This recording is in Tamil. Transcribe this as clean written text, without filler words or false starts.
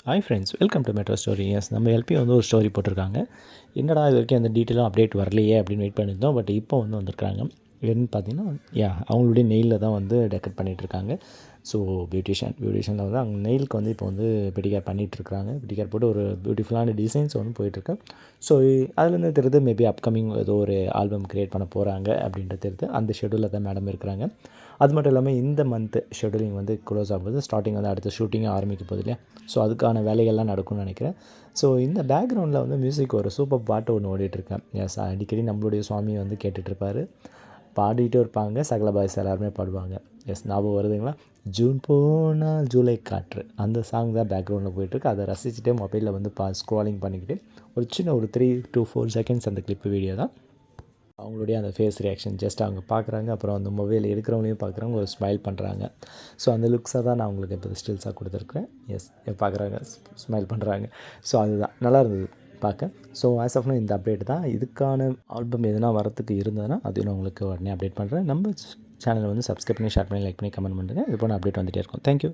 Hi friends, welcome to Metro Story. Yes, நம்ம எல்பி வந்து ஒரு ஸ்டோரி போட்டிருக்காங்க. என்னடா இது வரைக்கும் அந்த டீட்டெயிலும் அப்டேட் வரலையே அப்படின்னு வெயிட் பண்ணியிருந்தோம். பட் இப்போ வந்து வந்திருக்காங்க. என்னன்னு பார்த்தீங்கன்னா, அவங்களுடைய நெயிலில் தான் வந்து டெக்கரேட் பண்ணிகிட்ருக்காங்க. ஸோ பியூட்டிஷியனில் வந்து அவங்க நெயிலுக்கு வந்து இப்போ வந்து பெடிகேர் பண்ணிகிட்ருக்காங்க. பெடிகேர் போட்டு ஒரு பியூட்டிஃபுல்லான டிசைன்ஸ் வந்து போயிட்டுருக்கு. ஸோ அதுலேருந்து தெரியுது மேபி அப்கமிங் ஏதோ ஒரு ஆல்பம் க்ரியேட் பண்ண போகிறாங்க அப்படின்றது தெரியுது. அந்த ஷெடியூலில் தான் மேடம் இருக்கிறாங்க. அது மட்டும் இல்லாமல் இந்த மந்த்து ஷெடியூலிங் வந்து க்ளோஸ் ஆகும்போது ஸ்டார்டிங் வந்து அடுத்த ஷூட்டிங்கும் ஆரம்பிக்க போகுது இல்லையா. ஸோ அதுக்கான வேலைகள்லாம் நடக்கும்னு நினைக்கிறேன். ஸோ இந்த பேக்ரவுண்டில் வந்து மியூசிக் ஒரு சூப்பர் பாட்டு ஒன்று ஓடிட்டுருக்கேன். எஸ், அடிக்கடி நம்மளுடைய சுவாமி வந்து கேட்டுட்ருப்பார். பாடிட்டும் இருப்பாங்க. சகல பாய்ஸ் எல்லாருமே பாடுவாங்க. எஸ், ஞாபகம் வருதுங்களா? ஜூன் போனால் ஜூலை காற்று, அந்த சாங் தான் பேக்ரவுண்டில் போயிட்டுருக்கு. அதை ரசிச்சுட்டே மொபைலில் வந்து ஸ்க்ரோலிங் பண்ணிக்கிட்டு ஒரு சின்ன ஒரு 3 to 4 செகண்ட்ஸ் அந்த கிளிப்பு வீடியோ தான். அவங்களுடைய அந்த ஃபேஸ் ரியாக்ஷன் ஜஸ்ட் அவங்க பார்க்குறாங்க. அப்புறம் அந்த மொபைல் எடுக்கிறவங்களையும் பார்க்குறாங்க, ஒரு ஸ்மைல் பண்ணுறாங்க. ஸோ அந்த லுக்ஸை தான் நான் உங்களுக்கு இப்போ ஸ்டில்ஸாக கொடுத்துருக்கேன். எஸ், பார்க்குறாங்க, ஸ்மைல் பண்ணுறாங்க. ஸோ அதுதான் நல்லா இருந்தது பார்க்க. ஸோ ஆஸ் ஆஃப் நவ் இந்த அப்டேட் தான். இதுக்கான ஆல்பம் எதுனா வரத்துக்கு இருந்ததுன்னா அதையும் நான் உங்களுக்கு உடனே அப்டேட் பண்ணுறேன். நம்ம சேனலை வந்து சப்ஸ்கிரைப் பண்ணி, ஷேர் பண்ணி, லைக் பண்ணி, கமெண்ட் பண்ணுங்கள். இது போன அப்டேட் வந்துகிட்டே இருக்கும். தேங்க்யூ.